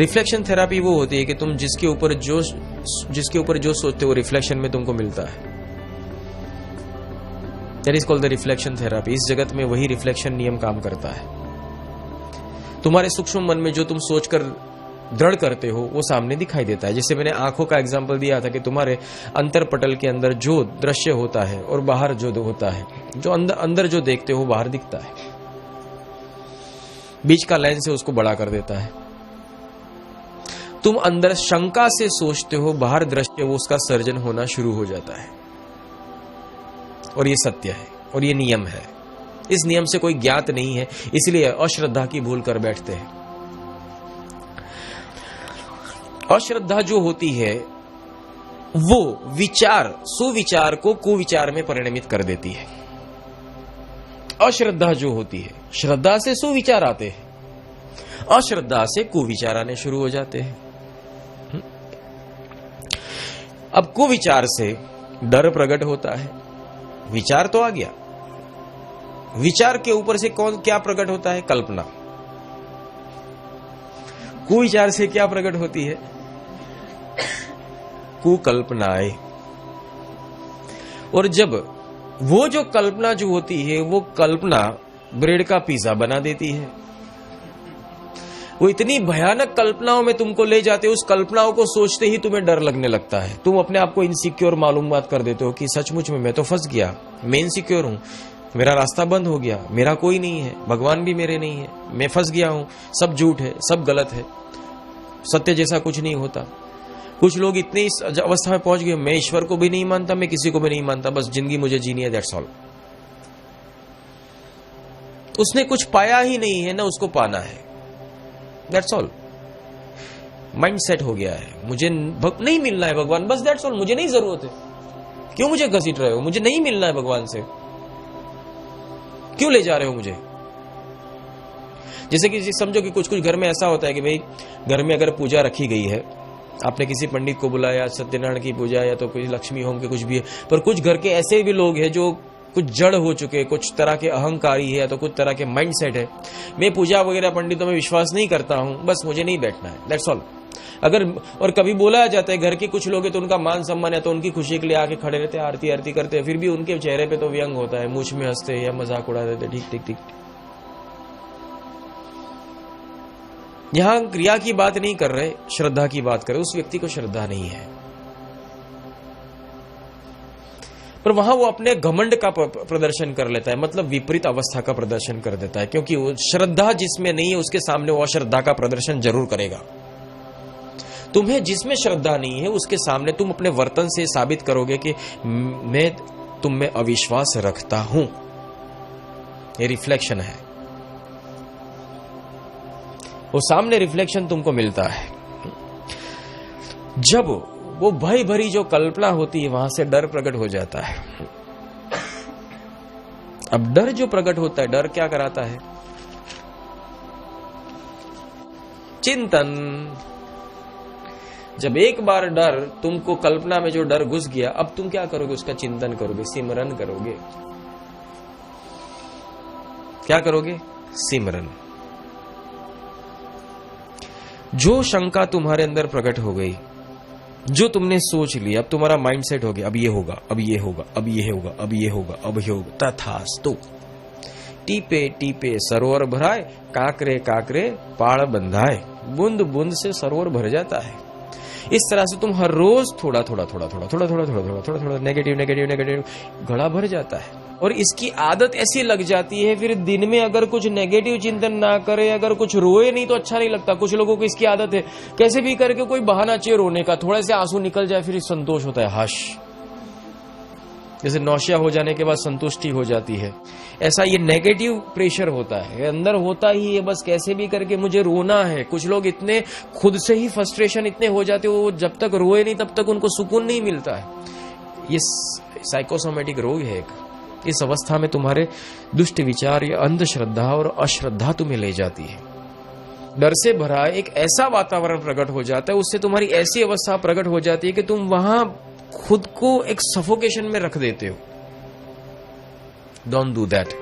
Reflection therapy वो होती है कि तुम जिसके ऊपर जो सोचते हो रिफ्लेक्शन में तुमको मिलता है। That is called the reflection therapy. इस जगत में वही रिफ्लेक्शन नियम काम करता है। तुम्हारे सूक्ष्म मन में जो तुम सोचकर दृढ़ करते हो वो सामने दिखाई देता है। जैसे मैंने आंखों का एग्जांपल दिया था कि तुम्हारे अंतर पटल के अंदर जो दृश्य होता है और बाहर जो होता है, जो अंदर जो देखते हो बाहर दिखता है। बीच का लेंस है उसको बड़ा कर देता है। तुम अंदर शंका से सोचते हो, बाहर दृश्य वो उसका सर्जन होना शुरू हो जाता है। और ये सत्य है और ये नियम है। इस नियम से कोई ज्ञात नहीं है, इसलिए अश्रद्धा की भूल कर बैठते हैं। अश्रद्धा जो होती है वो विचार, सुविचार को कुविचार में परिणमित कर देती है। अश्रद्धा जो होती है, श्रद्धा से सुविचार आते हैं, अश्रद्धा से कुविचार आने शुरू हो जाते हैं। अब कुविचार से डर प्रकट होता है। विचार तो आ गया, विचार के ऊपर से क्या प्रकट होता है? कल्पना। कुविचार से क्या प्रकट होती है? कुकल्पनाएं। और जब वो जो कल्पना जो होती है वो कल्पना ब्रेड का पिज्जा बना देती है, वो इतनी भयानक कल्पनाओं में तुमको ले जाते हो, उस कल्पनाओं को सोचते ही तुम्हें डर लगने लगता है। तुम अपने आप को इनसिक्योर मालूमात कर देते हो कि सचमुच में मैं तो फंस गया, मैं इनसिक्योर हूं, मेरा रास्ता बंद हो गया, मेरा कोई नहीं है, भगवान भी मेरे नहीं है, मैं फंस गया हूं, सब झूठ है, सब गलत है, सत्य जैसा कुछ नहीं होता। कुछ लोग इतनी इस अवस्था में पहुंच गए, मैं ईश्वर को भी नहीं मानता, मैं किसी को भी नहीं मानता, बस जिंदगी मुझे जीनी है, दैट्स ऑल। उसने कुछ पाया ही नहीं है ना उसको पाना है, दैट्स ऑल। माइंड सेट हो गया है, मुझे नहीं मिलना है भगवान, बस दैट्स ऑल, मुझे नहीं जरूरत है। क्यों मुझे घसीट रहे हो? मुझे नहीं मिलना है भगवान से, क्यों ले जा रहे हो मुझे? जैसे कि समझो कि कुछ घर में ऐसा होता है कि भाई घर में अगर पूजा रखी गई है, आपने किसी पंडित को बुलाया, सत्यनारायण की पूजा या तो कोई लक्ष्मी होम के कुछ भी है, पर कुछ घर के ऐसे भी लोग हैं जो कुछ जड़ हो चुके, कुछ तरह के अहंकारी है या तो कुछ तरह के माइंड सेट है, मैं पूजा वगैरह पंडितों में विश्वास नहीं करता हूं, बस मुझे नहीं बैठना है, दैट्स ऑल। अगर और कभी बोला जाता है घर के कुछ लोग हैं तो उनका मान सम्मान है तो उनकी खुशी के लिए आके खड़े रहते हैं, आरती आरती करते हैं, फिर भी उनके चेहरे पे तो व्यंग होता है, मूछ में हंसते हैं या मजाक उड़ा देते, ठीक ठीक ठीक। यहां क्रिया की बात नहीं कर रहे, श्रद्धा की बात कर रहे। उस व्यक्ति को श्रद्धा नहीं है, पर वहां वो अपने घमंड का प्रदर्शन कर लेता है, मतलब विपरीत अवस्था का प्रदर्शन कर देता है, क्योंकि वो श्रद्धा जिसमें नहीं है उसके सामने वो अश्रद्धा का प्रदर्शन जरूर करेगा। तुम्हें जिसमें श्रद्धा नहीं है उसके सामने तुम अपने वर्तन से साबित करोगे कि मैं तुम में अविश्वास रखता हूं। ये रिफ्लेक्शन है, वो सामने रिफ्लेक्शन तुमको मिलता है। जब वो भय भरी जो कल्पना होती है वहां से डर प्रकट हो जाता है। अब डर जो प्रकट होता है, डर क्या कराता है? चिंतन। जब एक बार डर तुमको कल्पना में जो डर घुस गया, अब तुम क्या करोगे? उसका चिंतन करोगे, सिमरन करोगे। क्या करोगे? सिमरन। जो शंका तुम्हारे अंदर प्रकट हो गई, जो तुमने सोच लिया, अब तुम्हारा माइंड सेट हो गया, अब ये होगा, अब ये होगा, अब ये होगा, अब ये होगा, अब ये होगा, तथास्तु। टीपे टीपे सरोवर भराए, काकरे काकरे पाड़ बंधाए। बूंद बूंद से सरोवर भर जाता है। इस तरह से तुम हर रोज थोड़ा थोड़ा थोड़ा थोड़ा थोड़ा थोड़ा थोड़ा थोड़ा थोड़ा थोड़ा नेगेटिव नेगेटिव नेगेटिव घड़ा भर जाता है। और इसकी आदत ऐसी लग जाती है, फिर दिन में अगर कुछ नेगेटिव चिंतन ना करे, अगर कुछ रोए नहीं तो अच्छा नहीं लगता। कुछ लोगों को इसकी आदत है, कैसे भी करके कोई बहाना चाहिए रोने का, थोड़े से आंसू निकल जाए फिर संतोष होता है, हर्ष। जैसे नौशिया हो जाने के बाद संतुष्टि हो जाती है, ऐसा ये नेगेटिव प्रेशर होता है, अंदर होता ही है, बस कैसे भी करके मुझे रोना है। कुछ लोग इतने खुद से ही फ्रस्ट्रेशन इतने हो जाते हो, वो जब तक रोए नहीं तब तक उनको सुकून नहीं मिलता है। ये साइकोसोमेटिक रोग है एक। इस अवस्था में तुम्हारे दुष्ट विचार या अंधश्रद्धा और अश्रद्धा तुम्हें ले जाती है। डर से भरा एक ऐसा वातावरण प्रकट हो जाता है, उससे तुम्हारी ऐसी अवस्था प्रकट हो जाती है कि तुम वहां खुद को एक सफोकेशन में रख देते हो। Don't do that.